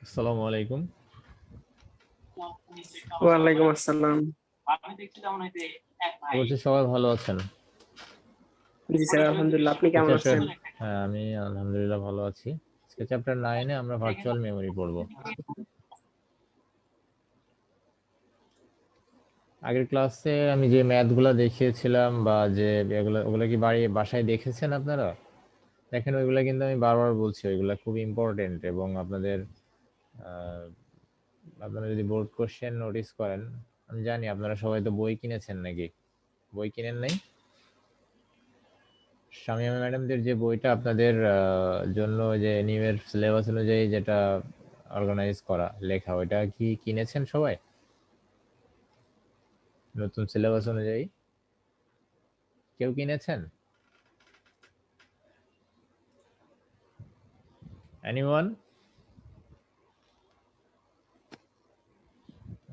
আসসালামু আলাইকুম। ওয়ালাইকুম আসসালাম। বলছি সবাই ভালো আছেন? জি স্যার, আলহামদুলিল্লাহ। আপনি কেমন চ্যাপ্টার আছেন? হ্যাঁ, আমি আলহামদুলিল্লাহ ভালো আছি। আজকে চ্যাপ্টার 9 এ আমরা ভার্চুয়াল মেমরি পড়ব। আগের ক্লাসে আমি যে ম্যাথগুলো দেখিয়েছিলাম বা যে ওগুলো কি বাসায় দেখেছেন আপনারা? দেখেন, ওইগুলা কিন্তু আমি বারবার বলছি, ওইগুলা খুব ইম্পর্টেন্ট এবং আপনারা যদি বোর্ড কোশ্চেন নোটিস করেন, আমি জানি আপনারা সবাই তো বই কিনেছেন, নাকি বই কিনেন নাই? শামিমা ম্যাডামদের যে বইটা আপনাদের জন্য, যে নিউয়ের সিলেবাস অনুযায়ী যেটা অর্গানাইজ করা লেখা, ওইটা কি কিনেছেন সবাই? নতুন সিলেবাস অনুযায়ী কেউ কিনেছেন? এনিওয়ান?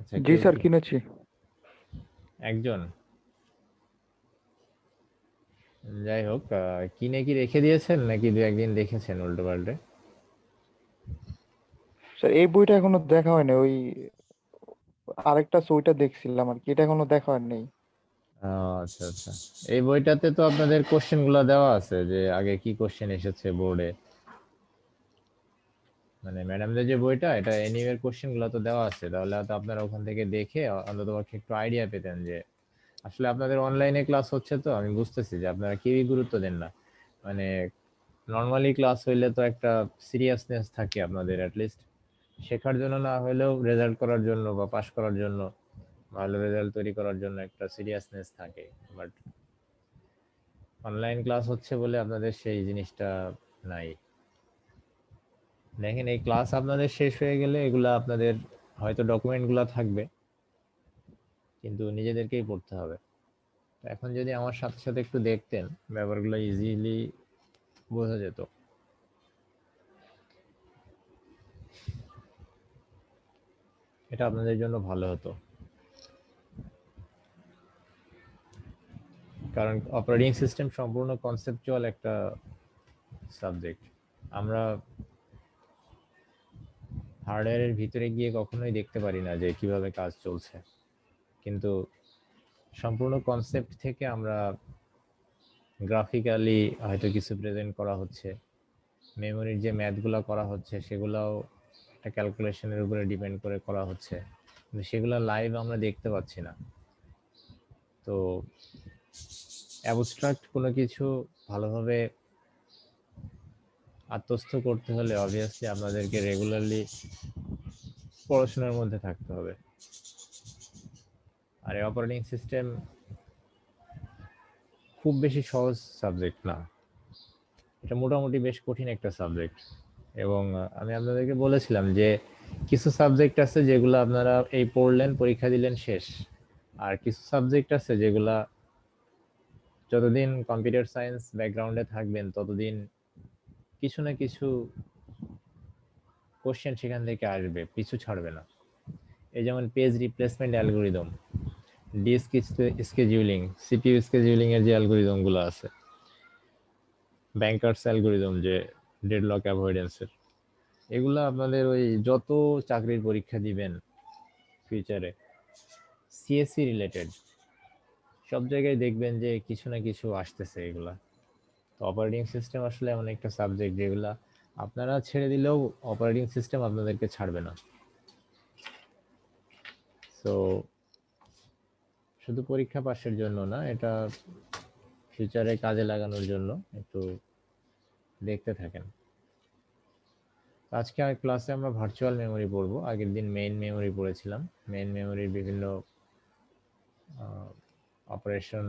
আচ্ছা, জি স্যার, কিনেছি। একজন। যাই হোক, কিনে কি রেখে দিয়েছেন নাকি দু একদিন দেখেছেন উল্টো পাল্টে? স্যার, এই বইটা এখনো দেখা হয়নি। ওই আরেকটা ওইটা দেখছিলাম আর কি, এটা এখনো দেখা হয়নি। আচ্ছা আচ্ছা, এই বইটাতে তো আপনাদের কোশ্চেন গুলা দেওয়া আছে, যে আগে কি কোশ্চেন এসেছে বোর্ডে। মানে ম্যাডামদের যে বইটা, এটা এনিওয়ে এর কোশ্চেন গুলো তো দেওয়া আছে, তাহলে হয়তো আপনারা ওখান থেকে দেখে অন্ততপক্ষে একটু আইডিয়া পেতেন যে আসলে আপনাদের অনলাইনে ক্লাস হচ্ছে, তো আমি বুঝতেছি যে আপনারা কেউই গুরুত্ব দেন না। মানে নর্মালি ক্লাস হইলে তো একটা সিরিয়াসনেস থাকে আপনাদের, অ্যাটলিস্ট শেখার জন্য না হলেও রেজাল্ট করার জন্য বা পাশ করার জন্য, ভালো রেজাল্ট তৈরি করার জন্য একটা সিরিয়াসনেস থাকে। বাট অনলাইন ক্লাস হচ্ছে বলে আপনাদের সেই জিনিসটা নাই। দেখেন, এই ক্লাস আপনাদের শেষ হয়ে গেলে এগুলা আপনাদের হয়তো ডকুমেন্টগুলো থাকবে, কিন্তু নিজেদেরকেই পড়তে হবে। এখন যদি আমার সাথে সাথে একটু দেখতেন, ব্যাপারগুলো ইজিলি বোঝা যেত। এটা আপনাদের জন্য ভালো হতো, কারণ অপারেটিং সিস্টেম সম্পূর্ণ কনসেপচুয়াল একটা সাবজেক্ট। আমরা হার্ডওয়্যারের ভিতরে গিয়ে কখনোই দেখতে পারি না যে কিভাবে কাজ চলছে, কিন্তু সম্পূর্ণ কনসেপ্ট থেকে আমরা গ্রাফিক্যালি হয়তো কিছু প্রেজেন্ট করা হচ্ছে, মেমোরির যে ম্যাথগুলো করা হচ্ছে সেগুলোও একটা ক্যালকুলেশনের উপরে ডিপেন্ড করে করা হচ্ছে, কিন্তু সেগুলো লাইভ আমরা দেখতে পাচ্ছি না। তো অ্যাবস্ট্রাক্ট কোনো কিছু ভালোভাবে আত্মস্থ করতে হলে অবভিয়াসলি আপনাদেরকে রেগুলারলি পড়াশোনার মধ্যে থাকতে হবে। আর এই অপারেটিং সিস্টেম খুব বেশি সহজ সাবজেক্ট না, এটা মোটামুটি বেশ কঠিন একটা সাবজেক্ট। এবং আমি আপনাদেরকে বলেছিলাম যে কিছু সাবজেক্ট আছে যেগুলো আপনারা এই পড়লেন, পরীক্ষা দিলেন, শেষ। আর কিছু সাবজেক্ট আছে যেগুলা যতদিন কম্পিউটার সায়েন্স ব্যাকগ্রাউন্ডে থাকবেন ততদিন কিছু না কিছু কোশ্চেন সেখান থেকে আসবে, পিছু ছাড়বে না। এই যেমন page replacement algorithm, disk scheduling, CPU scheduling এর যে অ্যালগোরিদম গুলো আছে, ব্যাংকার্স অ্যালগোরিদম যে ডেডলক অ্যাভয়েডেন্সের, এগুলো আপনাদের ওই যত চাকরির পরীক্ষা দিবেন ফিউচারে, সিএসসি রিলেটেড সব জায়গায় দেখবেন যে কিছু না কিছু আসতেছে এগুলা। তো অপারেটিং সিস্টেম আসলে এমন একটা সাবজেক্ট যেগুলা আপনারা ছেড়ে দিলেও অপারেটিং সিস্টেম আপনাদেরকে ছাড়বে না। তো শুধু পরীক্ষা পাশের জন্য না, এটা ফিউচারে কাজে লাগানোর জন্য একটু দেখতে থাকেন। আজকে ক্লাসে আমরা ভার্চুয়াল মেমোরি পড়বো। আগের দিন মেইন মেমোরি পড়েছিলাম। মেইন মেমোরির বিভিন্ন operation,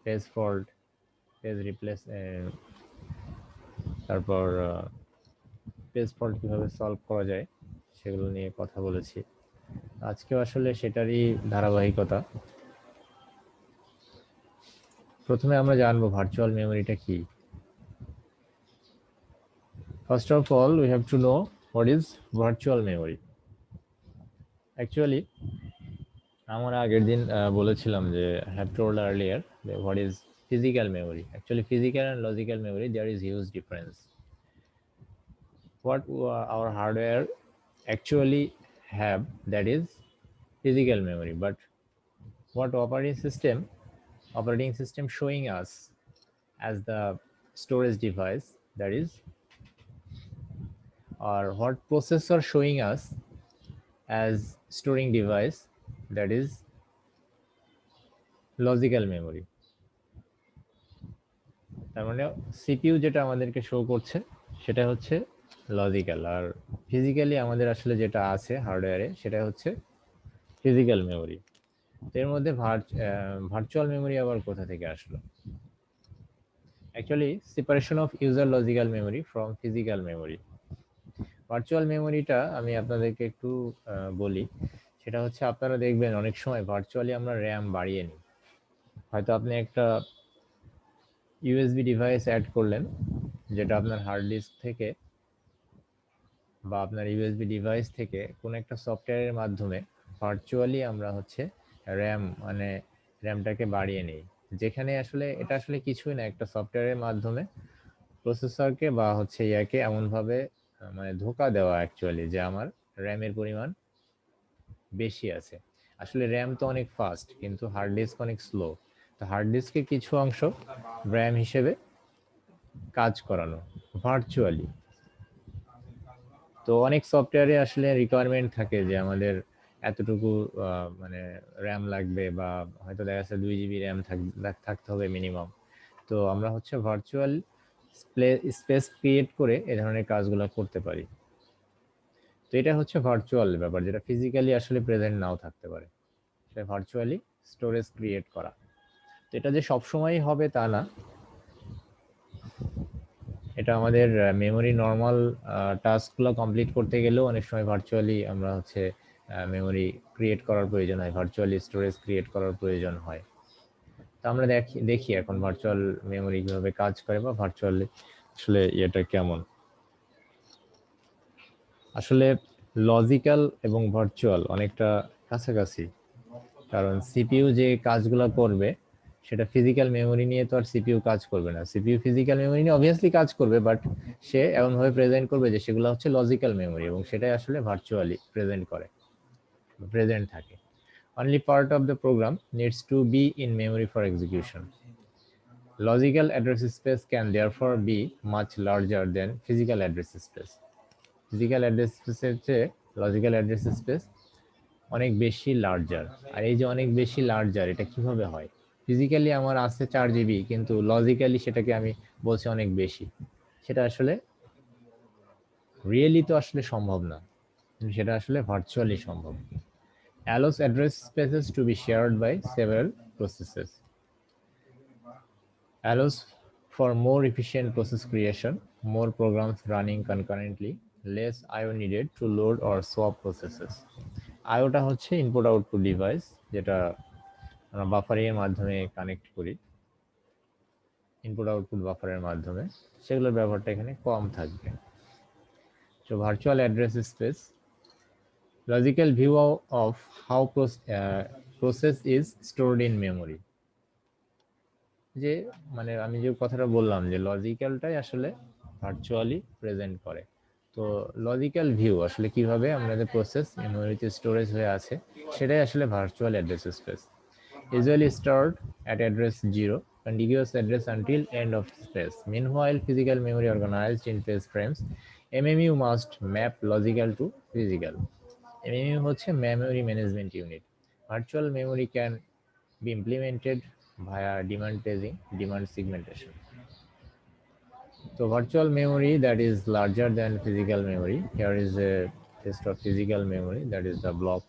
page fault, page replace, তারপর পেজ ফল্ট কিভাবে সলভ করা যায় সেগুলো নিয়ে কথা বলেছি। আজকেও আসলে সেটারই ধারাবাহিকতা। প্রথমে আমরা জানবো ভার্চুয়াল মেমোরিটা কি। First of all, we have to know what is virtual memory. Actually, আমরা আগের দিন বলেছিলাম যে have told earlier what is physical memory. Actually, physical and logical memory, there is huge difference. what our hardware actually have, that is physical memory. But what operating system showing us as the storage device, that is, or what processor showing us as storing device, that is logical memory. তার মানে CPU যেটা আমাদেরকে show করছে সেটা হচ্ছে logical, আর physically আমাদের আসলে যেটা আছে হার্ডওয়্যারে সেটা হচ্ছে ফিজিক্যাল মেমোরি। এর মধ্যে ভার্চুয়াল মেমোরি আবার কোথা থেকে আসলো? Actually separation of user logical memory from physical memory. Virtual মেমোরিটা আমি আপনাদেরকে একটু বলি। সেটা হচ্ছে আপনারা দেখবেন অনেক সময় ভার্চুয়ালি আমরা র্যাম বাড়িয়ে নিই। হয়তো আপনি একটা ইউএসবি ডিভাইস অ্যাড করলেন যেটা আপনার হার্ড ডিস্ক থেকে বা আপনার ইউএসবি ডিভাইস থেকে কোনো একটা সফটওয়্যারের মাধ্যমে ভার্চুয়ালি আমরা হচ্ছে র্যামটাকে বাড়িয়ে নিই, যেখানে আসলে এটা আসলে কিছুই না, একটা সফটওয়্যারের মাধ্যমে প্রসেসরকে বা হচ্ছে ইয়াকে এমনভাবে মানে ধোঁকা দেওয়া অ্যাকচুয়ালি যে আমার র্যামের পরিমাণ বেশি আছে। আসলে র্যাম তো অনেক ফাস্ট কিন্তু হার্ড ডিস্ক অনেক স্লো। তো হার্ড ডিস্কে কিছু অংশ র্যাম হিসেবে কাজ করানো ভার্চুয়ালি। তো অনেক সফটওয়্যারে আসলে রিকোয়ারমেন্ট থাকে যে আমাদের এতটুকু মানে র্যাম লাগবে, বা হয়তো দেখা যাচ্ছে 2 GB র্যাম থাকতে হবে মিনিমাম। তো আমরা হচ্ছে ভার্চুয়াল স্পেস ক্রিয়েট করে এ ধরনের কাজগুলো করতে পারি। তো এটা হচ্ছে ভার্চুয়াল ব্যাপার, যেটা ফিজিক্যালি আসলে প্রেজেন্ট নাও থাকতে পারে, সেটা ভার্চুয়ালি স্টোরেজ ক্রিয়েট করা। তো এটা যে সবসময়ই হবে তা না, এটা আমাদের মেমোরি নর্মাল টাস্কগুলো কমপ্লিট করতে গেলেও অনেক সময় ভার্চুয়ালি আমরা হচ্ছে মেমোরি ক্রিয়েট করার প্রয়োজন হয়, ভার্চুয়ালি স্টোরেজ ক্রিয়েট করার প্রয়োজন হয়। তো আমরা দেখি এখন ভার্চুয়াল মেমোরি কিভাবে কাজ করে বা ভার্চুয়ালি আসলে এটা কেমন। আসলে লজিক্যাল এবং ভার্চুয়াল অনেকটা কাছাকাছি, কারণ সিপিইউ যে কাজগুলো করবে সেটা ফিজিক্যাল মেমোরি নিয়ে তো আর সিপিইউ কাজ করবে না। সিপিইউ ফিজিক্যাল মেমোরি নিয়ে অবভিয়াসলি কাজ করবে, বাট সে এমনভাবে প্রেজেন্ট করবে যে সেগুলো হচ্ছে লজিক্যাল মেমোরি, এবং সেটাই আসলে ভার্চুয়ালি প্রেজেন্ট থাকে। Only part of the program needs to be in memory for execution. Logical address space can therefore be much larger than physical address space. Physical address space এর চেয়ে logical address space অনেক বেশি larger. আর এই যে অনেক বেশি larger, এটা কিভাবে হয়? ফিজিক্যালি আমার আছে 4 GB, কিন্তু লজিক্যালি সেটাকে আমি বলছি অনেক বেশি। সেটা আসলে রিয়েলি তো আসলে সম্ভব না, সেটা আসলে ভার্চুয়ালি সম্ভব। allows address spaces to be shared by several processes, allows for more efficient process creation, more programs running concurrently, less IO needed to load or swap processes. IOটা হচ্ছে ইনপুট আউটপুট ডিভাইস, যেটা আমরা buffering এর মাধ্যমে connect করি, input output বাফারের মাধ্যমে, সেগুলোর ব্যবহারটা এখানে কম থাকবে। So virtual address space, logical view of how process is stored in memory. যে মানে আমি যে কথাটা বললাম যে লজিক্যালটাই আসলে ভার্চুয়ালি প্রেজেন্ট করে। তো লজিক্যাল ভিউ আসলে কিভাবে আমাদের প্রসেস মেমোরিতে স্টোরেজ হয়ে আছে সেটাই আসলে virtual address space. Usually stored at address 0, contiguous address until end of space. Meanwhile, physical memory organized in phase frames. MMU must map logical to physical. MMU হচ্ছে memory management unit. Virtual memory can be implemented via demand paging, demand segmentation. So virtual memory that is larger than physical memory. Here is a test of physical memory, that is the block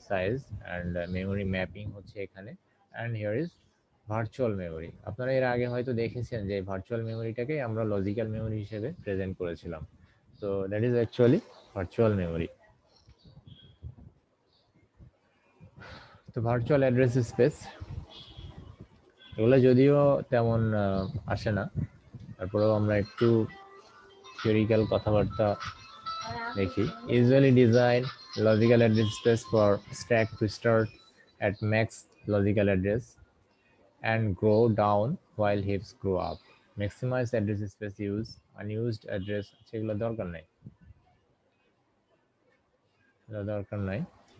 size, and memory mapping হচ্ছে এখানে, and here is virtual memory. আপনারা এর আগে হয়তো দেখেছেন যে virtual মেমোরিটাকে আমরা logical memory হিসেবে প্রেজেন্ট করেছিলাম। তো that is actually virtual memory. তো ভার্চুয়াল অ্যাড্রেস স্পেস এগুলো যদিও তেমন আসে না, তারপরেও আমরা একটু থিওরিক্যাল কথাবার্তা দেখি। Usually design logical address space for stack to start at max logical address and grow down while heaps grow up. Maximize address space use, unused address সেগুলো দরকার নেই। এটা দরকার নাই।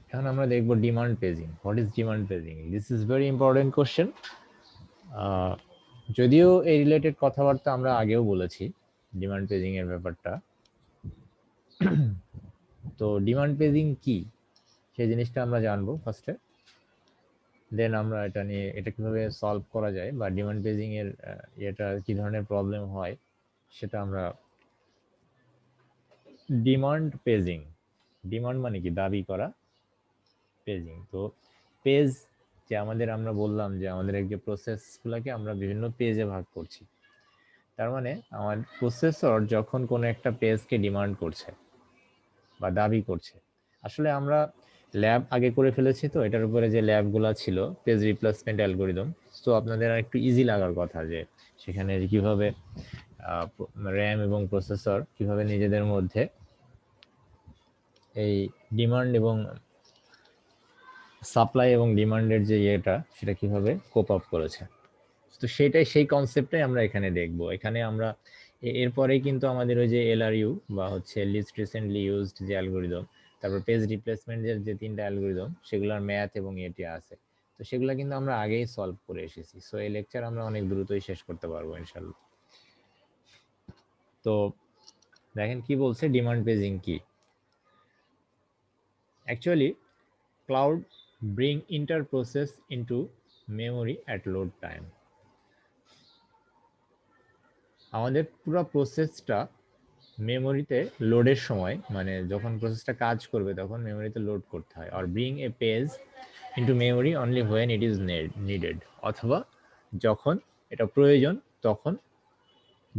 এখন আমরা দেখব demand paging. What is demand paging? This is very important question. যদিও এই রিলেটেড কথাবার্তা আমরা আগেও বলেছি ডিমান্ড পেজিং এর ব্যাপারটা। তো ডিমান্ড পেজিং কি সেই জিনিসটা আমরা জানবো ফার্স্টে, দেন আমরা এটা নিয়ে এটা কিভাবে সলভ করা যায় বা ডিমান্ড পেজিং এর এটা কি ধরনের প্রবলেম হয় সেটা আমরা। ডিমান্ড পেজিং, ডিমান্ড মানে কি? দাবি করা। পেজিং তো পেজ যে আমাদের, আমরা বললাম যে আমাদের এই যে প্রসেসগুলোকে আমরা বিভিন্ন পেজে ভাগ করছি। তার মানে আমার প্রসেসর যখন কোনো একটা পেজকে ডিমান্ড করছে বা দাবি করছে, আসলে আমরা ল্যাব আগে করে ফেলেছি, তো এটার উপরে যে ল্যাবগুলো ছিল পেজ রিপ্লেসমেন্ট অ্যালগোরিদম, তো আপনাদের আর একটু ইজি লাগার কথা যে সেখানে কিভাবে র্যাম এবং প্রসেসর কিভাবে নিজেদের মধ্যে এই ডিমান্ড এবং সাপ্লাই এবং ডিমান্ডের যে ইয়েটা সেটা কিভাবে কোপ আপ করেছে। তো সেটাই, সেই কনসেপ্টটাই আমরা এখানে দেখব। এখানে আমরা এরপরেই কিন্তু আমাদের ওই যে এলআরইউ বা হচ্ছে লিস্ট রিসেন্টলি ইউজড যে অ্যালগোরিদম, তারপর পেজ রিপ্লেসমেন্টের যে তিনটা অ্যালগোরিদম, সেগুলোর ম্যাথ এবং এটি আছে। তো সেগুলো কিন্তু আমরা আগেই সলভ করে এসেছি। সো এই লেকচার আমরা অনেক দ্রুতই শেষ করতে পারবো ইনশাল্লাহ। তো দেখেন কি বলছে ডিমান্ড পেজিং কি। Actually cloud bring inter process into memory at load time. আমাদের পুরো প্রসেসটা মেমোরিতে লোডের সময়, মানে যখন প্রসেসটা কাজ করবে তখন মেমোরিতে লোড করতে হয়। আর bring a page into memory only when it is needed, অথবা যখন এটা প্রয়োজন তখন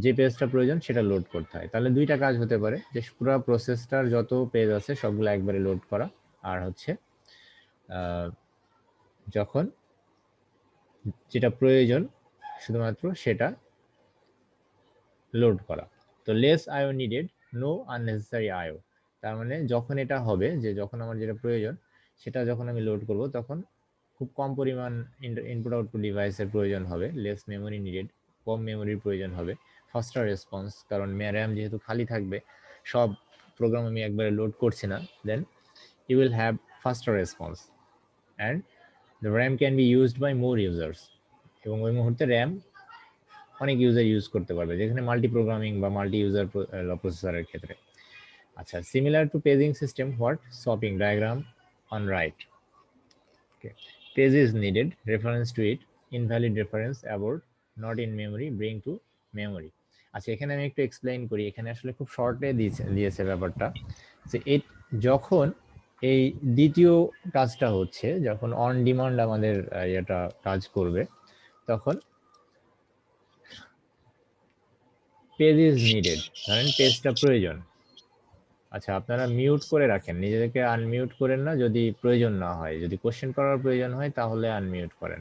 যে পেজটা প্রয়োজন সেটা লোড করতে হয়। তাহলে দুইটা কাজ হতে পারে, যে পুরো প্রসেসটার যত পেজ আছে সবগুলো একবারে লোড করা, আর হচ্ছে যখন যেটা প্রয়োজন শুধুমাত্র সেটা লোড করা। তো লেস আইও নিডেড, নো আননেসেসারি আইও। তার মানে যখন এটা হবে, যে যখন আমার যেটা প্রয়োজন সেটা যখন আমি লোড করব তখন খুব কম পরিমাণ ইনপুট আউটপুট ডিভাইসের প্রয়োজন হবে, লেস মেমোরি নিডেড, কম মেমোরির প্রয়োজন হবে, ফাস্টার রেসপন্স, কারণ র্যাম যেহেতু খালি থাকবে, সব প্রোগ্রাম আমি একবারে লোড করছি না, then you will have faster response and the RAM can be used by more users. এবং ওই মুহূর্তে র্যাম অনেক ইউজার ইউজ করতে পারবে, যেখানে মাল্টি প্রোগ্রামিং বা মাল্টি ইউজার প্রসেসরের ক্ষেত্রে। আচ্ছা, similar to paging system, what swapping diagram on right. Okay, page is needed, reference to it, invalid reference abort, not in memory, bring to memory. আচ্ছা, এখানে আমি একটু এক্সপ্লেইন করি। এখানে আসলে খুব শর্টে দিয়েছে ব্যাপারটা, যে যখন এই দ্বিতীয় কাজটা হচ্ছে, যখন অন ডিমান্ড আমাদের এটা কাজ করবে, তখন পেজ ইজ নিডেড, ধরেন পেজটা প্রয়োজন। আচ্ছা, আপনারা মিউট করে রাখেন, নিজেদেরকে আনমিউট করেন না যদি প্রয়োজন না হয়। যদি কোশ্চেন করার প্রয়োজন হয় তাহলে আনমিউট করেন।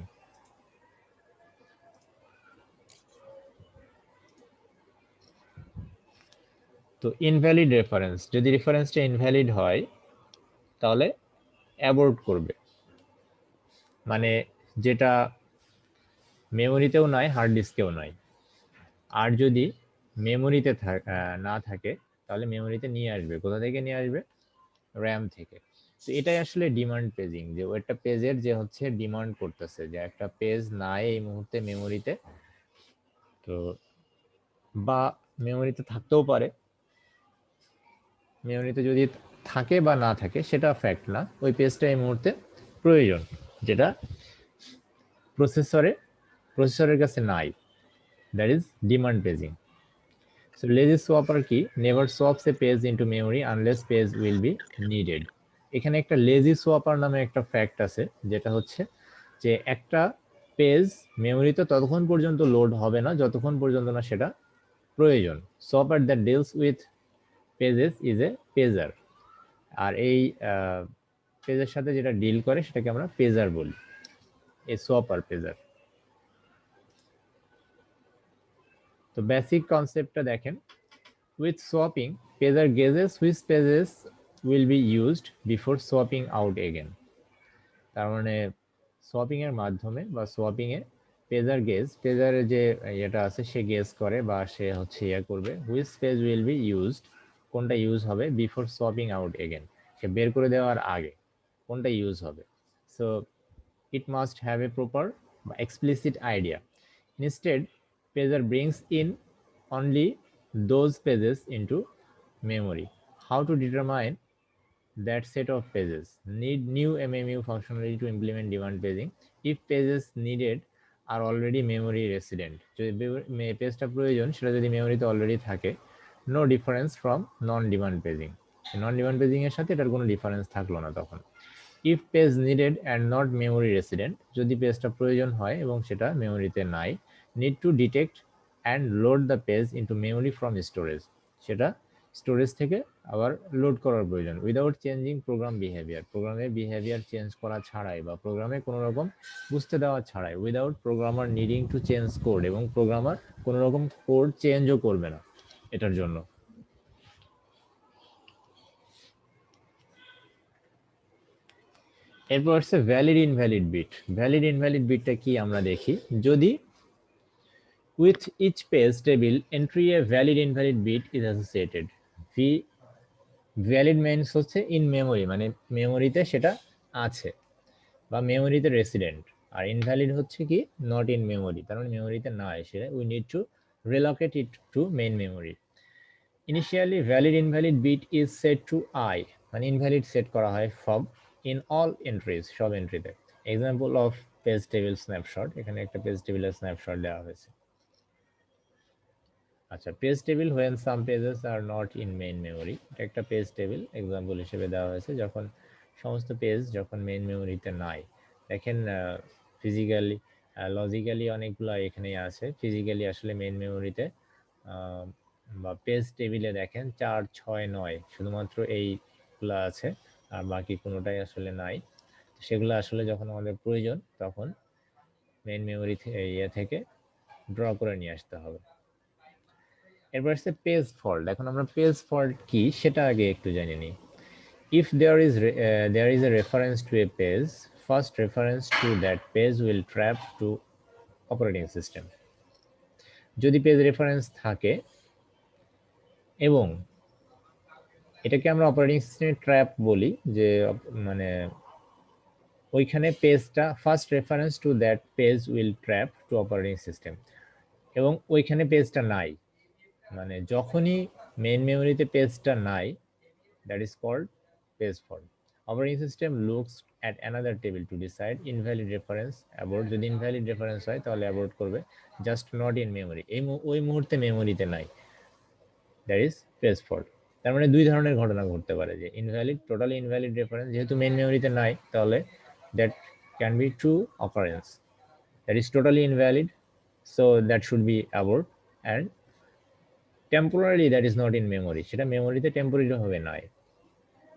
তো ইনভ্যালিড রেফারেন্স, যদি রেফারেন্সটা ইনভ্যালিড হয় তাহলে অ্যাবর্ট করবে, মানে যেটা মেমোরিতেও নাই হার্ড ডিস্কেও নাই। আর যদি মেমোরিতে না থাকে তাহলে মেমোরিতে নিয়ে আসবে। কোথা থেকে নিয়ে আসবে? র্যাম থেকে। তো এটাই আসলে ডিমান্ড পেজিং, যে একটা পেজের যে হচ্ছে ডিমান্ড করতেছে, যে একটা পেজ নাই এই মুহূর্তে মেমোরিতে, তো বা মেমোরিতে থাকতেও পারে, মেমোরিতে যদি থাকে বা না থাকে সেটা ফ্যাক্ট না, ওই পেজটা এই মুহূর্তে প্রয়োজন, যেটা প্রসেসরের কাছে নাই, that is demand paging. So lazy swapper কি? Never swaps a page into memory unless page will be needed. এখানে একটা লেজি সোয়াপার নামে একটা ফ্যাক্ট আছে, যেটা হচ্ছে যে একটা পেজ মেমোরিতে ততক্ষণ পর্যন্ত লোড হবে না যতক্ষণ পর্যন্ত না সেটা প্রয়োজন। Swapper that deals with pages is a pager. আর এই পেজের সাথে যেটা ডিল করে সেটাকে আমরা পেজার বলি, এ সোয়াপার পেজার। তো বেসিক কনসেপ্টটা দেখেন। With swapping, pager guesses which pages will be used before swapping out again. তার মানে সোয়াপিং এর মাধ্যমে বা সোয়াপিং এ পেজার পেজারের যে এটা আছে সে গেস করে বা সে হচ্ছে করবে which page will be used, কোনটা ইউজ হবে বিফোর সোয়াপিং আউট এগেন, সে বের করে দেওয়ার আগে কোনটা ইউজ হবে। So it must have a proper explicit idea. Instead, pager brings in only those pages into memory. How to determine that set of pages? Need new MMU functionality to implement demand paging. If pages needed are already memory resident, যদি পেজটা প্রয়োজন সেটা যদি মেমোরিতে already থাকে, no difference from non-demand paging. non-demand paging এর সাথে এটার কোনো ডিফারেন্স থাকলো না তখন। if page needed and not memory resident, যদি পেজটা প্রয়োজন হয় এবং সেটা মেমোরিতে নাই, need to detect and load the page into memory from storage, সেটা স্টোরেজ থেকে আবার লোড করার প্রয়োজন, উইদাউট চেঞ্জিং প্রোগ্রাম বিহেভিয়ার, প্রোগ্রামের বিহেভিয়ার চেঞ্জ করা ছাড়াই বা প্রোগ্রামে কোনো রকম বুঝতে দেওয়া ছাড়াই, without programmer needing to change code, এবং প্রোগ্রামার কোনো রকম কোড চেঞ্জও করবে না এটার জন্য। এরপর হচ্ছে valid invalid bit. Valid invalid বিটটা কি আমরা দেখি, যদি with each page table entry a valid invalid bit is associated. Valid means হচ্ছে ইন মেমোরি, মানে মেমোরিতে সেটা আছে বা মেমোরিতে রেসিডেন্ট, আর ইনভ্যালিড হচ্ছে কি নট ইন মেমোরি, তার মানে মেমোরিতে না এসে we need to relocate it to main memory. Initially valid invalid bit is set to I, মানে ইনভ্যালিড সেট করা হয় সব ইন অল এন্ট্রিজ, সব এন্ট্রিতে। Example of page table snapshot, এখানে একটা পেজ টেবিলের স্ন্যাপশট দেওয়া হয়েছে। আচ্ছা, page table when some pages are not in main memory, এটা একটা পেজ টেবিল এক্সাম্পল হিসেবে দেওয়া হয়েছে যখন সমস্ত পেজ যখন মেইন মেমোরিতে নাই। দেখেন ফিজিক্যালি লজিক্যালি অনেকগুলো এখানেই আছে, ফিজিক্যালি আসলে মেইন মেমোরিতে বা পেজ টেবিলে দেখেন 4, 6, 9 শুধুমাত্র এইগুলো আছে, আর বাকি কোনোটাই আসলে নাই। সেগুলো আসলে যখন আমাদের প্রয়োজন তখন মেইন মেমোরি থেকে ড্র করে নিয়ে আসতে হবে। এরপর হচ্ছে পেজ ফল্ট। এখন আমরা পেজ ফল্ট কি সেটা আগে একটু জেনে নিই। If there is a reference to a page, first reference to that page will trap to operating system. যদি পেজ রেফারেন্স থাকে এবং এটাকে আমরা অপারেটিং সিস্টেমে ট্র্যাপ বলি, যে মানে ওইখানে পেজটা first reference to that page will trap to operating system, এবং ওইখানে পেজটা নাই, মানে যখনই মেইন মেমোরিতে পেজটা নাই, that is called page fault. Operating system looks at another table to decide invalid reference abort, যদি invalid reference হয় তাহলে abort করবে, just not in memory, ওই মুহূর্তে মেমোরিতে নাই, that is page fault. তার মানে দুই ধরনের ঘটনা ঘটতে পারে, যে ইনভ্যালিড, টোটালি ইনভ্যালিড রেফারেন্স যেহেতু মেইন মেমোরিতে নাই, তাহলে that can be true occurrence, that is totally invalid, so that should be abort, and temporarily that is not in memory, সেটা মেমোরিতে টেম্পোরারি ভাবে নাই।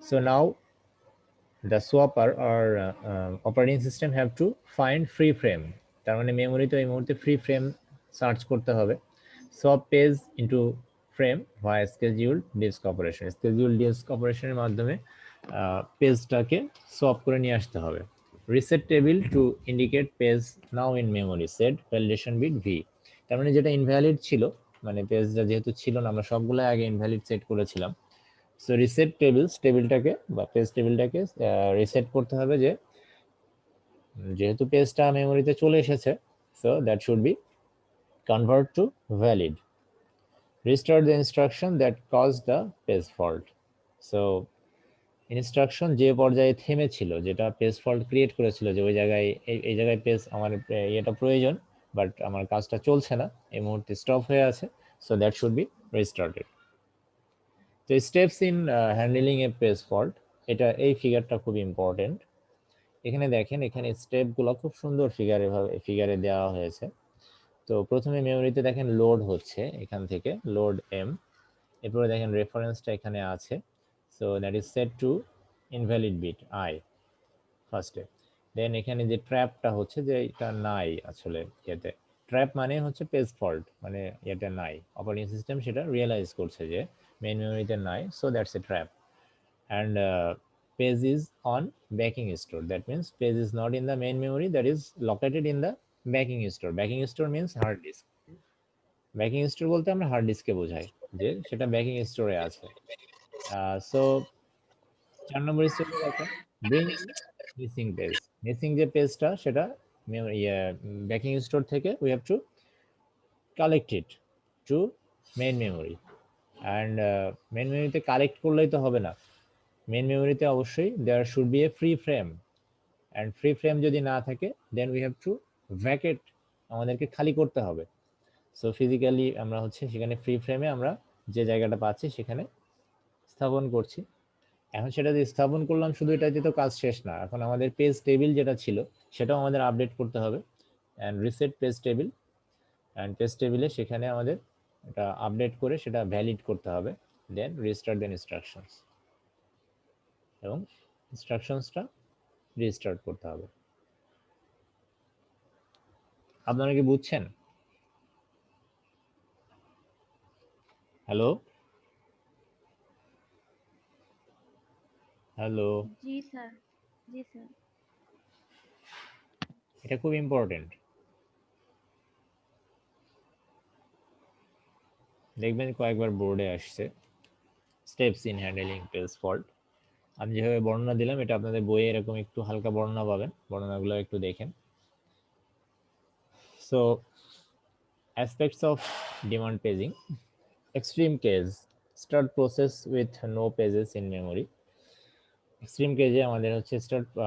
So now the swapper or operating system have to find free frame, তার মানে মেমোরিতে এই মুহূর্তে free frame search করতে হবে। swap page into frame via scheduled disk operation, scheduled disk অপারেশনের মাধ্যমে পেজটাকে সোয়াপ করে নিয়ে আসতে হবে। reset table to indicate page now in memory, set validation bit v, তার মানে যেটা ইনভ্যালিড ছিল, মানে পেজটা যেহেতু ছিল না, আমরা সবগুলো আগে ইনভ্যালিড সেট করেছিলাম, সো রিসেট টেবিলটাকে বা পেজ টেবিলটাকে রিসেট করতে হবে, যে যেহেতু পেজটা মেমোরিতে চলে এসেছে, so that should be convert to valid. Restart the instruction that cause the page fault, so instruction যে পর্যায়ে থেমেছিল, যেটা পেজ ফল্ট ক্রিয়েট করেছিল, যে ওই জায়গায় এই জায়গায় পেজ আমার এটা প্রয়োজন বাট আমার কাজটা চলছে না, এই মুহূর্তে স্টপ হয়ে আছে, সো দ্যাট শুড বি রিস্টার্টেড। তো steps in handling A page fault, এটা এই ফিগারটা খুব ইম্পর্টেন্ট। এখানে দেখেন, এখানে স্টেপগুলো খুব সুন্দর ফিগারে দেওয়া হয়েছে। তো প্রথমে মেমোরিতে দেখেন লোড হচ্ছে, এখান থেকে লোড এম, এরপরে দেখেন রেফারেন্সটা এখানে আছে, so that is set to invalid bit I ফার্স্টে। দেন এখানে যে ট্র্যাপটা হচ্ছে, যে এটা নাই আসলে ইয়েতে, ট্র্যাপ মানে হচ্ছে পেজ ফল্ট, মানে এটা নাই, অপারেটিং সিস্টেম সেটা রিয়েলাইজ করছে যে মেইন মেমোরিতে নাই, so that's a trap. And page is on backing store, that means page is not in the main memory, that is located in the backing store. Backing store means hard disk. Backing store বলতে আমরা hard ডিস্কে বোঝাই, যে সেটা backing স্টোরে আছে। So 4 নম্বর স্টেপে দেখেন bring missing page. Missing যে পেজটা সেটা ব্যাকিং স্টোর থেকে we have to collect it to main memory. And main মেমোরিতে কালেক্ট করলেই তো হবে না, মেইন মেমোরিতে অবশ্যই there should be a free frame, and free frame যদি না থাকে then we have to vacate, আমাদেরকে খালি করতে হবে। সো ফিজিক্যালি আমরা হচ্ছে সেখানে ফ্রি ফ্রেমে আমরা যে জায়গাটা পাচ্ছি সেখানে স্থাপন করছি। এখন সেটা যে স্থাপন করলাম শুধু এটাতে তো কাজ শেষ না, এখন আমাদের পেজ টেবিল যেটা ছিল সেটাও আমাদের আপডেট করতে হবে। And reset page table, and page টেবিলে সেখানে আমাদের এটা আপডেট করে সেটা ভ্যালিড করতে হবে। দেন রিস্টার্ট দেন ইনস্ট্রাকশনস, এবং ইনস্ট্রাকশনসটা রিস্টার্ট করতে হবে। আপনারা কি বুঝছেন? হ্যালো হ্যালো, জি স্যার, জি স্যার। এটা খুব ইম্পর্টেন্ট। দেখবেন কয়েকবার বোর্ডে আসছে steps in handling page fault. আমি যেভাবে বর্ণনা দিলাম এটা আপনাদের বইয়ে এরকম একটু হালকা বর্ণনা পাবেন, বর্ণনাগুলো একটু দেখেন। So aspects of demand paging. Extreme case, start process with no pages in memory. Extreme কেজে আমাদের হচ্ছে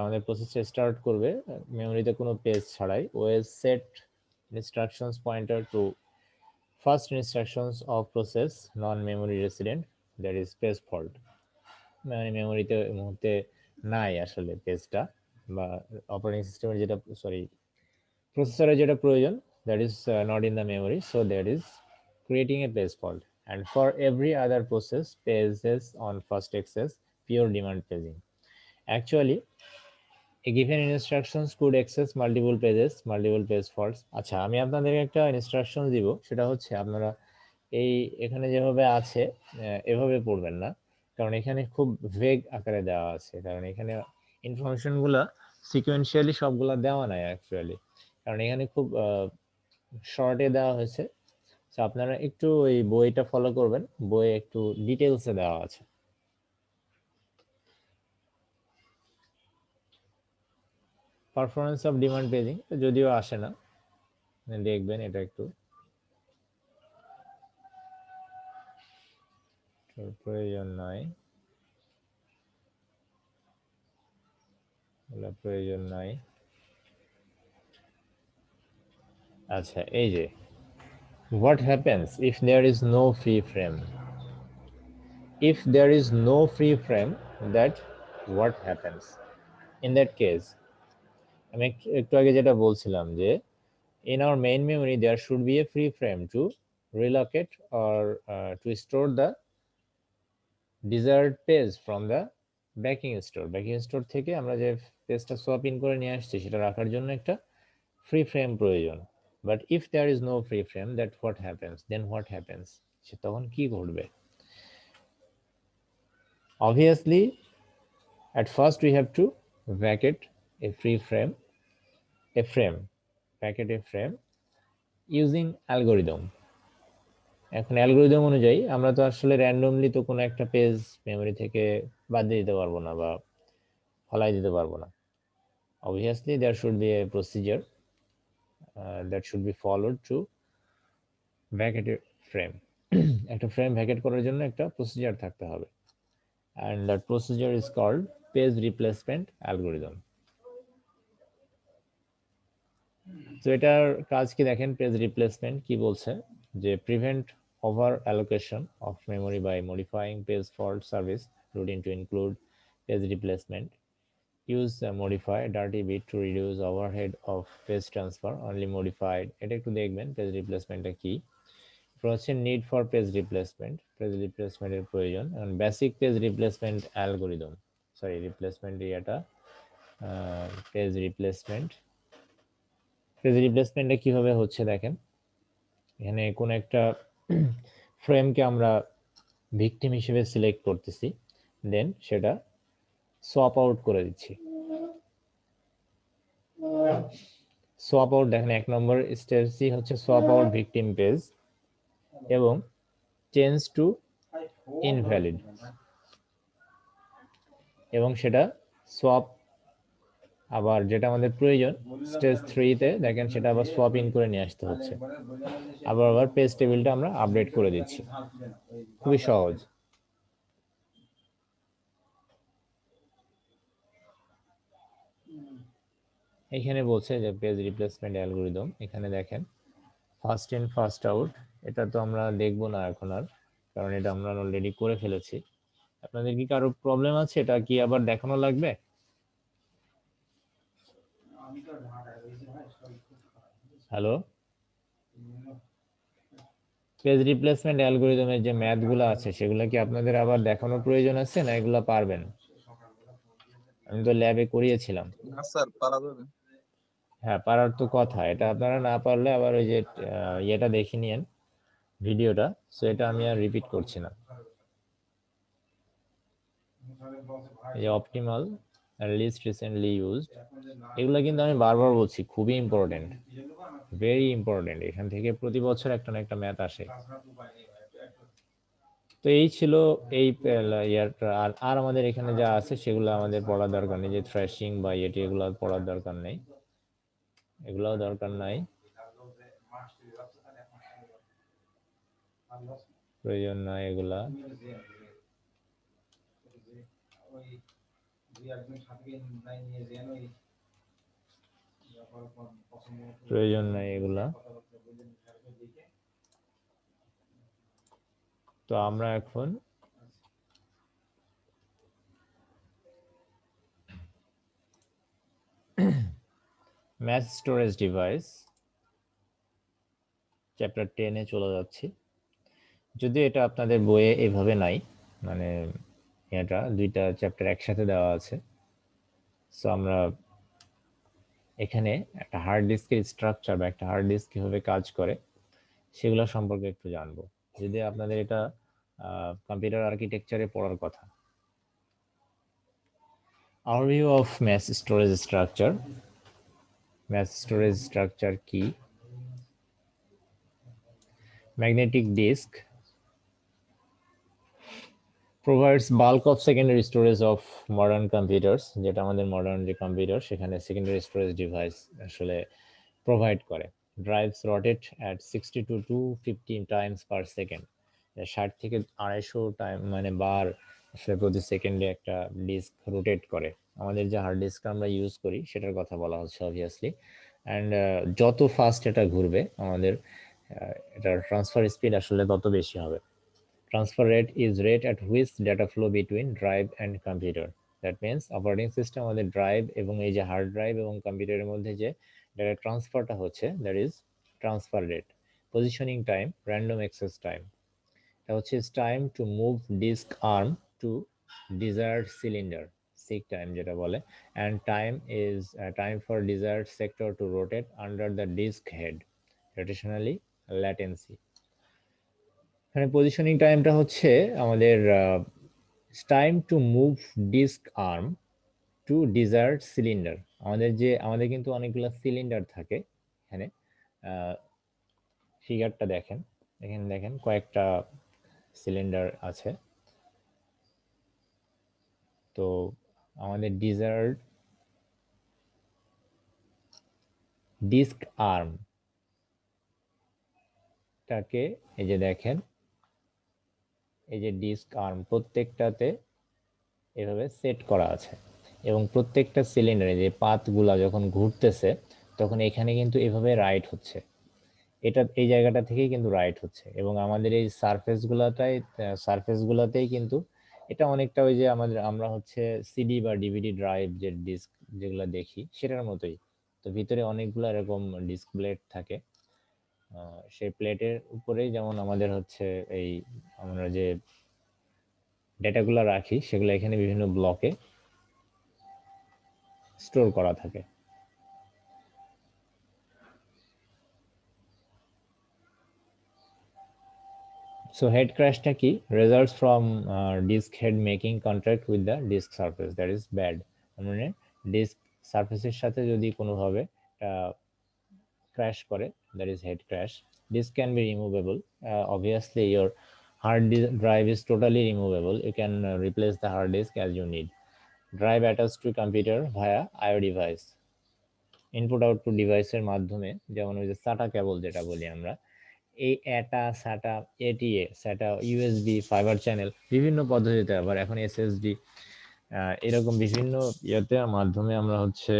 আমাদের প্রসেসটা স্টার্ট করবে মেমোরিতে কোনো পেজ ছাড়াই। OS set instructions pointer two first instructions of process non memory resident, that is page fault. মানে মেমোরিতে এই মুহূর্তে নাই আসলে পেজটা, বা অপারেটিং সিস্টেমের যেটা প্রসেসরের যেটা প্রয়োজন, that is not in the memory, so that is creating a page fault. And for every other process, pages on first access, pure demand paging. Actually, a given instructions could access multiple pages, multiple page faults. আচ্ছা, আমি আপনাদেরকে একটা instruction দিব, সেটা হচ্ছে আপনারা এই এখানে যেভাবে আছে এভাবে পড়বেন না, কারণ এখানে খুব ভেগ আকারে দেওয়া আছে, কারণ এখানে ইনফরমেশনগুলো সিকোয়েন্সিয়ালি সবগুলা দেওয়া নাই অ্যাকচুয়ালি, কারণ এখানে খুব শর্টে দেওয়া হয়েছে। তো আপনারা একটু ওই বইটা ফলো করবেন, বইয়ে একটু ডিটেলসে দেওয়া আছে। পারফরমেন্স অফ ডিমান্ড পেজিং যদিও আসে না, দেখবেন এটা একটু প্রয়োজন নয়, প্রয়োজন নয়। আচ্ছা, এই যে what happens if there is no free frame? If there is no free frame, that what happens? In that case, আমি একটু আগে যেটা বলছিলাম যে in our main memory there should be a free frame to relocate or to store the desired page from the backing store. Backing store থেকে আমরা যে পেজটা সোয়াপ ইন করে নিয়ে আসছি সেটা রাখার জন্য একটা ফ্রি ফ্রেম প্রয়োজন। But if there is no free frame, that what happens, then what happens, সে তখন কি ঘটবে? Obviously, at first we have to vacate a free frame, vacate a frame using algorithm. এখন অ্যালগরিদম অনুযায়ী আমরা তো আসলে র্যান্ডমলি তো কোনো একটা পেজ মেমোরি থেকে বাদ দিয়ে দিতে পারবো না বা ফলাই দিতে পারবো না। Obviously, there should be a procedure that should be followed to vacate a frame. একটা ফ্রেম ভ্যাকেট করার জন্য একটা প্রসিজার থাকতে হবে, and that procedure is called page replacement algorithm. তো এটার কাজ কি দেখেন, পেজ রিপ্লেসমেন্ট কি বলছে যে prevent over allocation of memory by modifying page fault service routine to include page replacement. Use modify dirty bit to reduce overhead of page transfer, only modified. এটা একটু দেখবেন পেজ রিপ্লেসমেন্টটা কি। হচ্ছে need for page replacement, page রিপ্লেসমেন্টের প্রয়োজন, এবং basic page replacement algorithm, replacement ইয়াটা পেজ রিপ্লেসমেন্টটা কিভাবে হচ্ছে দেখেন। এখানে কোন একটা ফ্রেমকে আমরা ভিকটিম হিসেবে সিলেক্ট করতেছি, দেন সেটা সোয়াপ আউট করে দিচ্ছি। সোয়াপ আউট দেখেন 1 নম্বর স্টেপসই হচ্ছে সোয়াপ আউট ভিকটিম পেজ এবং চেঞ্জ টু ইনভ্যালিড। এবং সেটা সোয়াপ, আবার যেটা আমাদের প্রয়োজন স্টেজ 3-তে দেখেন সেটা আবার সোয়াপ ইন করে নিয়ে আসতে হচ্ছে। আবার পেজ টেবিলটা আমরা আপডেট করে দিচ্ছি, খুবই সহজ। এখানে বলছে যে পেজ রিপ্লেসমেন্ট অ্যালগরিদম, এখানে দেখেন ফার্স্ট ইন ফার্স্ট আউট, এটা তো আমরা দেখবো না এখন আর, কারণ এটা আমরা অলরেডি করে ফেলেছি। আপনাদের কি কারো প্রবলেম আছে, এটা কি আবার দেখানো লাগবে? হ্যালো, পেজ রিপ্লেসমেন্ট অ্যালগরিদমের যে ম্যাথ গুলো আছে সেগুলো কি আপনাদের আবার দেখানোর প্রয়োজন আছে, না এগুলো পারবেন? আমি তো ল্যাবে করিয়েছিলাম। না স্যার, পারা যাবে। হ্যাঁ, পারার তো কথা, এটা আপনারা না পারলে আবার ওই যে ইয়েটা দেখে নিয়েন ভিডিওটা, সো এটা আমি আর রিপিট করছি না। এই যে অপটিমাল লিস্ট রিসেন্টলি ইউজড, এগুলো কিন্তু আমি বারবার বলছি খুবই ইম্পর্টেন্ট, ভেরি ইম্পর্টেন্ট। এখান থেকে প্রতি বছর একটা না একটা ম্যাথ আসে। তো এই ছিল এই ইয়ারটা। আর আমাদের এখানে যা আছে সেগুলো আমাদের পড়ার দরকার নেই, যে থ্রেশিং বা এটি এগুলো পড়ার দরকার নেই, এগুলোও দরকার নাই, প্রয়োজন নাই এগুলা, প্রয়োজন নাই এগুলা। তো আমরা এখন ম্যাথ স্টোরেজ ডিভাইস চ্যাপ্টার 10-এ চলে যাচ্ছি। যদি এটা আপনাদের বইয়ে এভাবে নাই, মানে এটা দুইটা চ্যাপ্টার একসাথে দেওয়া আছে, সো আমরা এখানে একটা হার্ড ডিস্কের স্ট্রাকচার বা একটা হার্ড ডিস্ক কিভাবে কাজ করে সেগুলো সম্পর্কে একটু জানবো, যদি আপনাদের এটা কম্পিউটার আর্কিটেকচারে পড়ার কথা। Overview of mass storage structure. Mass storage structure কি? Magnetic disk provides bulk of secondary storage of modern computers, যেটা আমাদের মডার্ন যে কম্পিউটার সেখানে সেকেন্ডারি স্টোরেজ ডিভাইস আসলে প্রোভাইড করে। Drives rotate at 60 to 250 times per second, 60 থেকে 250 time মানে বার আসলে প্রতি সেকেন্ডে একটা ডিস্ক রোটেট করে। আমাদের যে হার্ড ডিস্ক আমরা ইউজ করি সেটার কথা বলা হচ্ছে অবভিয়াসলি। অ্যান্ড যত ফাস্ট এটা ঘুরবে আমাদের এটার ট্রান্সফার স্পিড আসলে তত বেশি হবে। Transfer rate is rate at which data flow between drive and computer. That means operating system আমাদের ড্রাইভ এবং এই যে হার্ড ড্রাইভ এবং কম্পিউটারের মধ্যে যে ডেটা ট্রান্সফারটা হচ্ছে, that is transfer rate. Positioning time, random access time, এটা হচ্ছে time to move disk arm to desired cylinder, seek time যেটা বলে, and time is time for desired sector to rotate under the disk head, rotationally latency. এখানে positioning টাইমটা হচ্ছে আমাদের time to move disk arm to desired cylinder. আমাদের কিন্তু অনেকগুলো cylinder থাকে এখানে, ফিগারটা দেখেন, এখানে দেখেন কয়েকটা সিলিন্ডার আছে। তো আমাদের ডিজায়ার্ড ডিস্ক আর্ম টাকে এই যে দেখেন, এই যে ডিস্ক আর্ম প্রত্যেকটাতে এভাবে সেট করা আছে, এবং প্রত্যেকটা সিলিন্ডারে যে পাতগুলা যখন ঘুরতেছে তখন এখানে কিন্তু এভাবে রাইট হচ্ছে, এটা এই জায়গাটা থেকেই কিন্তু রাইট হচ্ছে, এবং আমাদের এই সারফেসগুলোতেই কিন্তু এটা অনেকটা ওই যে আমরা হচ্ছে সিডি বা ডিভিডি ড্রাইভ যে ডিস্ক যেগুলো দেখি সেটার মতোই। তো ভিতরে অনেকগুলো এরকম ডিস্ক প্লেট থাকে, সেই প্লেটের উপরেই যেমন আমাদের হচ্ছে এই আমরা যে ডেটাগুলো রাখি সেগুলো এখানে বিভিন্ন ব্লকে স্টোর করা থাকে। So head crash-টা কি? Results from disk head making contact with the disk surface, that is bad. মানে disk surface-এর সাথে যদি কোনোভাবে crash করে, that is head crash. Disk can be removable. Obviously your hard drive is totally removable. You can replace the hard disk as you need. Drive attach to computer via IO device. Input output ডিভাইসের মাধ্যমে, যেমন ওই যে সাটা কেবল যেটা বলি আমরা, এই অ্যাটা সাটা ATA সাটা USB fibre channel বিভিন্ন পদ্ধতিতে, আবার এখন এসএসডি এরকম বিভিন্ন ইয়েতে মাধ্যমে আমরা হচ্ছে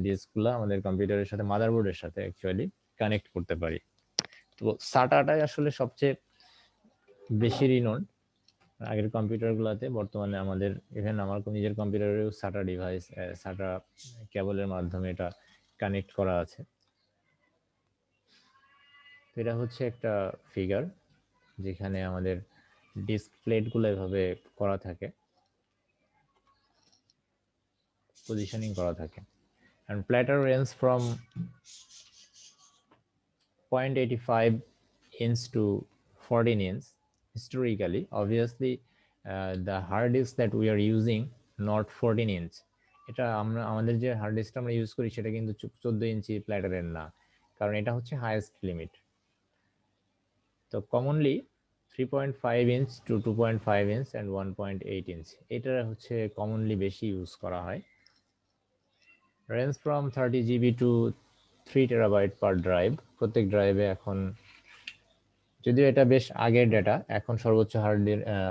ডিস্কগুলো আমাদের কম্পিউটারের সাথে মাদারবোর্ডের সাথে অ্যাকচুয়ালি কানেক্ট করতে পারি। তো সাটাটাই আসলে সবচেয়ে বেশি রিনোন আগের কম্পিউটারগুলোতে। বর্তমানে আমাদের ইভেন আমার নিজের কম্পিউটারেও সাটা ডিভাইস সাটা কেবলের মাধ্যমে এটা কানেক্ট করা আছে। তো এটা হচ্ছে একটা ফিগার যেখানে আমাদের ডিস্ক প্লেটগুলো এভাবে করা থাকে, পজিশনিং করা থাকে। And platter range from 0.85 inch to 14 inch. Historically, obviously, the hard disk that we are using not 14 inch. এটা আমরা আমাদের যে হার্ড ডিস্কটা আমরা ইউজ করি সেটা কিন্তু 14 ইঞ্চি প্ল্যাটারের না, কারণ এটা হচ্ছে হাইয়েস্ট লিমিট। তো commonly 3.5 inch to 2.5 inch and 1.8 inch এটা হচ্ছে কমনলি বেশি ইউজ করা হয়। Range from 30 GB to 3 terabyte per drive. প্রত্যেক ড্রাইভে এখন, যদিও এটা বেশ আগের ডেটা, এখন সর্বোচ্চ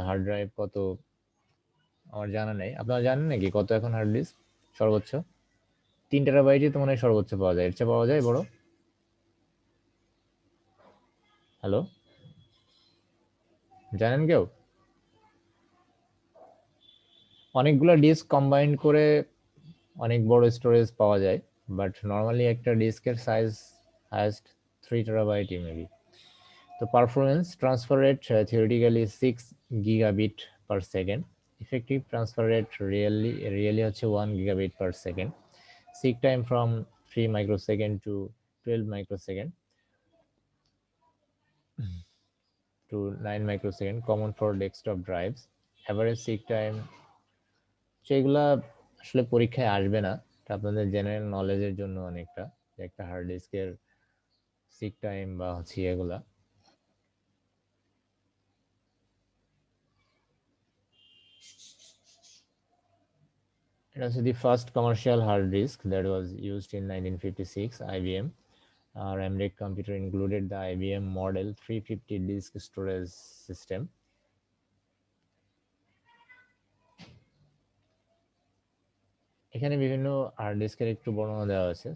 হার্ড ড্রাইভ কত আমার জানা নেই। আপনারা জানেন নাকি কত এখন হার্ড ডিস্ক সর্বোচ্চ? 3 টেরাবাইটই তো মনে হয় সর্বোচ্চ পাওয়া যায়, এর চেয়ে পাওয়া যায় বড়? হ্যালো, জানেন কেউ? অনেকগুলো ডিস্ক কম্বাইন করে অনেক বড় স্টোরেজ পাওয়া যায়, বাট নর্মালি একটা ডিস্কের সাইজ হাইয়েস্ট 3 টেরাবাইটই মেবি। তো performance transfer rate theoretically 6 gigabit per second. Effective transfer rate really হচ্ছে 1 gigabit per second. Seek time from 3 microsecond to 12 microsecond to 9 microsecond, common for desktop drives. Average seek time সেগুলা আসলে পরীক্ষায় আসবে না, এটা আপনাদের জেনারেল নলেজের জন্য অনেকটা, যে একটা হার্ড ডিস্কের সিক টাইম বা হচ্ছে এগুলা। It was the first commercial hard disk that was used in 1956. IBM RAMDEC computer included the IBM Model 350 disk storage system. এখানে বিভিন্ন হার্ড ডিস্কের একটু বর্ণনা দেওয়া আছে।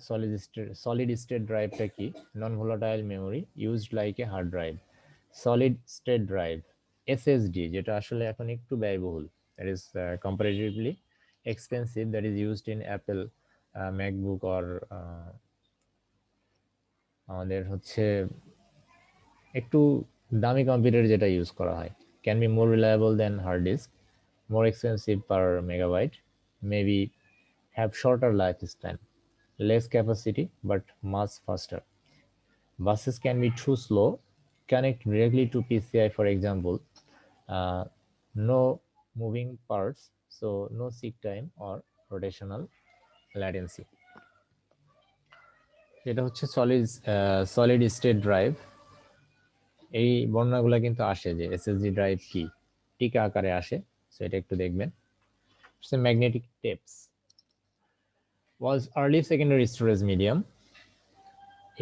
সলিড স্টেট ড্রাইভটা কি? Non volatile memory used like a hard drive. Solid state drive SSD, যেটা আসলে এখন একটু ব্যয়বহুল, that is comparatively expensive, that is used in Apple MacBook or আমাদের হচ্ছে একটু দামি কম্পিউটার যেটা ইউজ করা হয়। Can be more reliable than hard disk, more expensive per megabyte, maybe have shorter lifespan, less capacity, but much faster. Buses can be too slow, connect directly to PCI, for example. No moving parts, so no seek time or rotational latency. এটা হচ্ছে solid state drive. এই বর্ণনাগুলো কিন্তু আসে যে SSD drive কি, টিকা আকারে আসে, সো এটা একটু দেখবেন। Magnetic tapes was early secondary storage medium,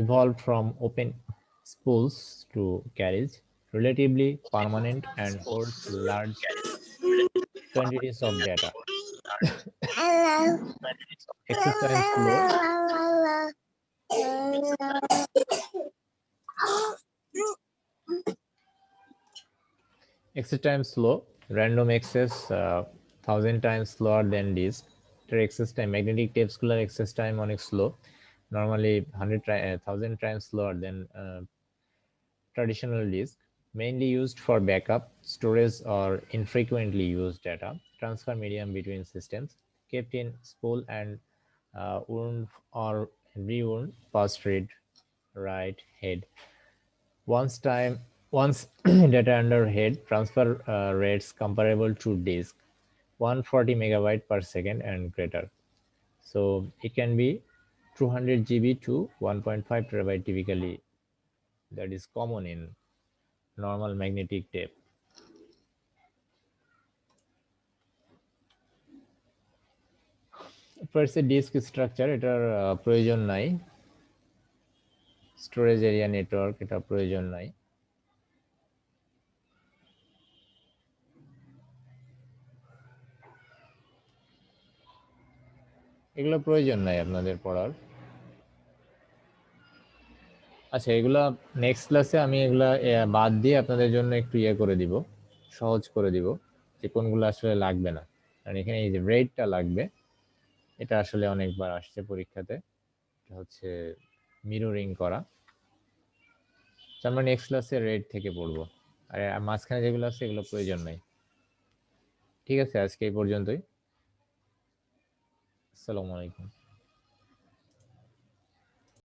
evolved from open spools to carriage, relatively permanent and holds large quantities of data. Access time slow. Access time slow. Random access 1000 times slower than disk. Access time, magnetic tapes গুলোর access time অনেক slow. Normally 1000 times slower than traditional disk. Mainly used for backup, storage, or infrequently used data transfer medium between systems. Kept in spool and wound or rewound past read write head. Once data under head, transfer rates comparable to disk, 140 megabyte per second and greater. So it can be 200 GB to 1.5 terabyte typically. That is common in normal magnetic tape. ফার্স্টে disk structure, এটার প্রয়োজন নাই। Storage area network, এটা প্রয়োজন নাই। এগুলো প্রয়োজন নাই আপনাদের পড়ার। আচ্ছা, এগুলা নেক্সট ক্লাসে আমি এগুলা বাদ দিয়ে আপনাদের জন্য একটু ইয়ে করে দিব, সহজ করে দিব, যে কোনগুলো আসলে লাগবে না। কারণ এখানে এই যে রেটটা লাগবে, এটা আসলে অনেকবার আসছে পরীক্ষাতে, এটা হচ্ছে মিররিং করা। তো আমরা নেক্সট ক্লাসে রেট থেকে পড়বো, আর মাঝখানে যেগুলো আছে এগুলো প্রয়োজন নাই। ঠিক আছে, আজকে এই পর্যন্তই। আসসালামু আলাইকুম।